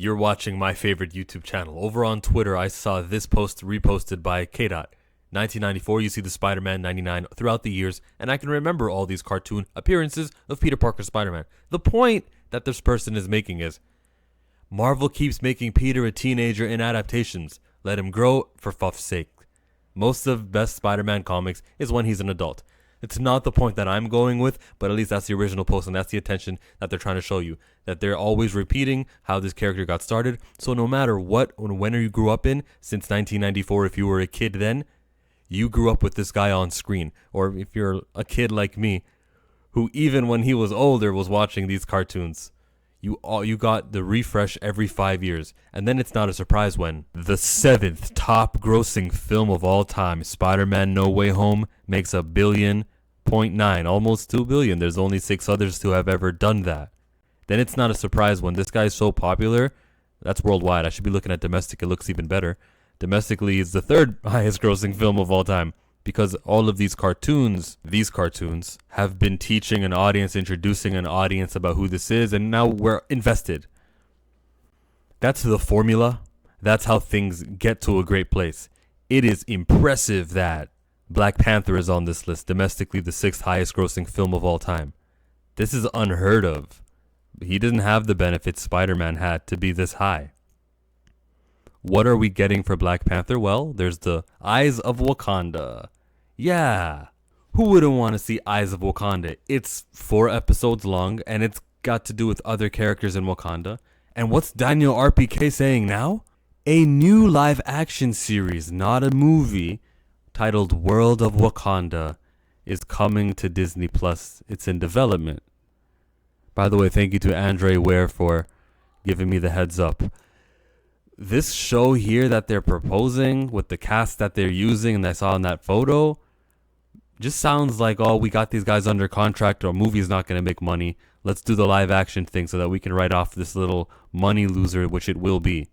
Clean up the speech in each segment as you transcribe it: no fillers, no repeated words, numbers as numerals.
You're watching my favorite YouTube channel. Over on Twitter, I saw this post reposted by K-Dot. 1994, you see the Spider-Man 99 throughout the years, and I can remember all these cartoon appearances of Peter Parker Spider-Man. The point that this person is making is, Marvel keeps making Peter a teenager in adaptations. Let him grow for fuff's sake. Most of best Spider-Man comics is when he's an adult. It's not the point that I'm going with, but at least that's the original post, and that's the attention that they're trying to show you. That they're always repeating how this character got started. So no matter what or when you grew up in, since 1994, if you were a kid then, you grew up with this guy on screen. Or if you're a kid like me, who even when he was older was watching these cartoons. You got the refresh every 5 years. And then it's not a surprise when the 7th top grossing film of all time, Spider-Man No Way Home, makes $1.9 billion, almost $2 billion. There's only 6 others to have ever done that. Then it's not a surprise when this guy is so popular. That's worldwide. I should be looking at domestic. It looks even better. Domestically, it's the 3rd highest grossing film of all time. Because all of these cartoons have been teaching an audience, introducing an audience about who this is, and now we're invested. That's the formula. That's how things get to a great place. It is impressive that Black Panther is on this list, domestically the 6th highest grossing film of all time. This is unheard of. He didn't have the benefits Spider-Man had to be this high. What are we getting for Black Panther? Well, there's the Eyes of Wakanda. Yeah. Who wouldn't want to see Eyes of Wakanda? It's 4 episodes long, and it's got to do with other characters in Wakanda. And what's Daniel RPK saying now? A new live action series, not a movie, titled World of Wakanda, is coming to Disney Plus. It's in development. By the way, thank you to Andre Ware for giving me the heads up. This show here that they're proposing with the cast that they're using and I saw in that photo just sounds like, oh, we got these guys under contract, or movie's not going to make money. Let's do the live action thing so that we can write off this little money loser, which it will be.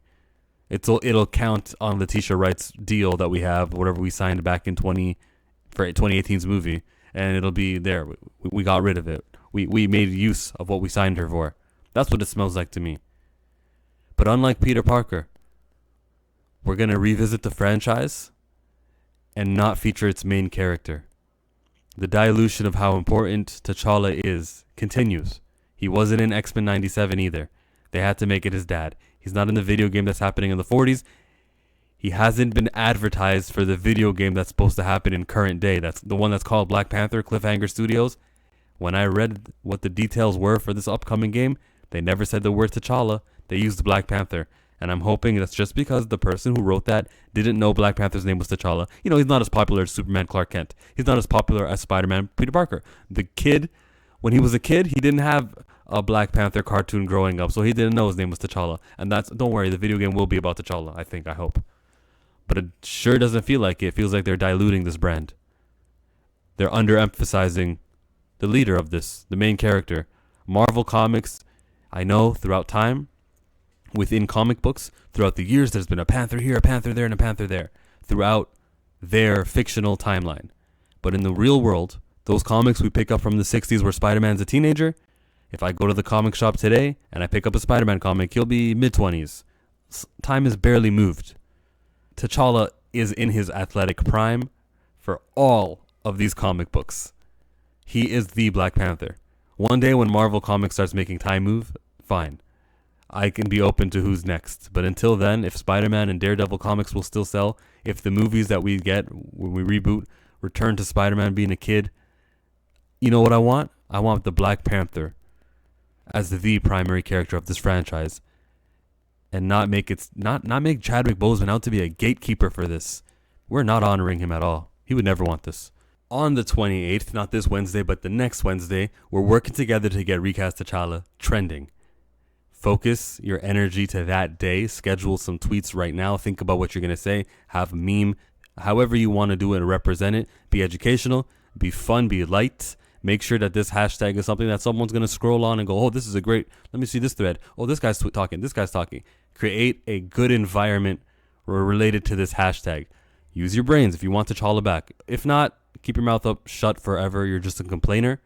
It'll count on Letitia Wright's deal that we have, whatever we signed back in 2018's movie, and it'll be there. We got rid of it. We made use of what we signed her for. That's what it smells like to me. But unlike Peter Parker, we're going to revisit the franchise and not feature its main character. The dilution of how important T'Challa is continues. He wasn't in X-Men 97 either. They had to make it his dad. He's not in the video game that's happening in the 40s. He hasn't been advertised for the video game that's supposed to happen in current day. That's the one that's called Black Panther, Cliffhanger Studios. When I read what the details were for this upcoming game, they never said the word T'Challa. They used Black Panther. And I'm hoping that's just because the person who wrote that didn't know Black Panther's name was T'Challa. You know, he's not as popular as Superman Clark Kent. He's not as popular as Spider-Man Peter Parker. The kid, when he was a kid, he didn't have a Black Panther cartoon growing up, so he didn't know his name was T'Challa. And don't worry, the video game will be about T'Challa, I hope. But it sure doesn't feel like it. It feels like they're diluting this brand. They're underemphasizing the leader of this, the main character. Marvel Comics, I know throughout time, within comic books, throughout the years, there's been a Panther here, a Panther there, and a Panther there, throughout their fictional timeline. But in the real world, those comics we pick up from the 60s where Spider-Man's a teenager, if I go to the comic shop today and I pick up a Spider-Man comic, he'll be mid-20s. Time has barely moved. T'Challa is in his athletic prime for all of these comic books. He is the Black Panther. One day when Marvel Comics starts making time move, fine. I can be open to who's next. But until then, if Spider-Man and Daredevil comics will still sell, if the movies that we get when we reboot return to Spider-Man being a kid, you know what I want? I want the Black Panther as the primary character of this franchise. And not make Chadwick Boseman out to be a gatekeeper for this. We're not honoring him at all. He would never want this. On the 28th, not this Wednesday, but the next Wednesday, we're working together to get Recast T'Challa trending. Focus your energy to that day. Schedule some tweets right now. Think about what you're going to say. Have a meme. However you want to do it and represent it. Be educational. Be fun. Be light. Make sure that this hashtag is something that someone's going to scroll on and go, oh, this is a great, let me see this thread. Oh, this guy's talking. This guy's talking. Create a good environment related to this hashtag. Use your brains if you want T'Challa back. If not, keep your mouth up shut forever. You're just a complainer.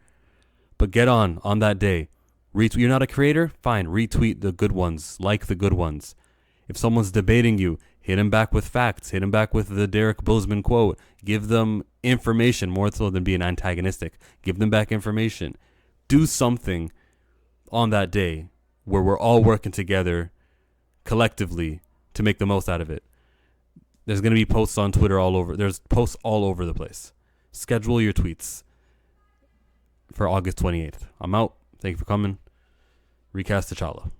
But get on that day. Retweet. You're not a creator? Fine. Retweet the good ones. Like the good ones. If someone's debating you, hit him back with facts. Hit him back with the Derek Bozeman quote. Give them information more so than being antagonistic. Give them back information. Do something on that day where we're all working together collectively to make the most out of it. There's going to be posts on Twitter all over. There's posts all over the place. Schedule your tweets for August 28th. I'm out. Thank you for coming. Recast T'Challa.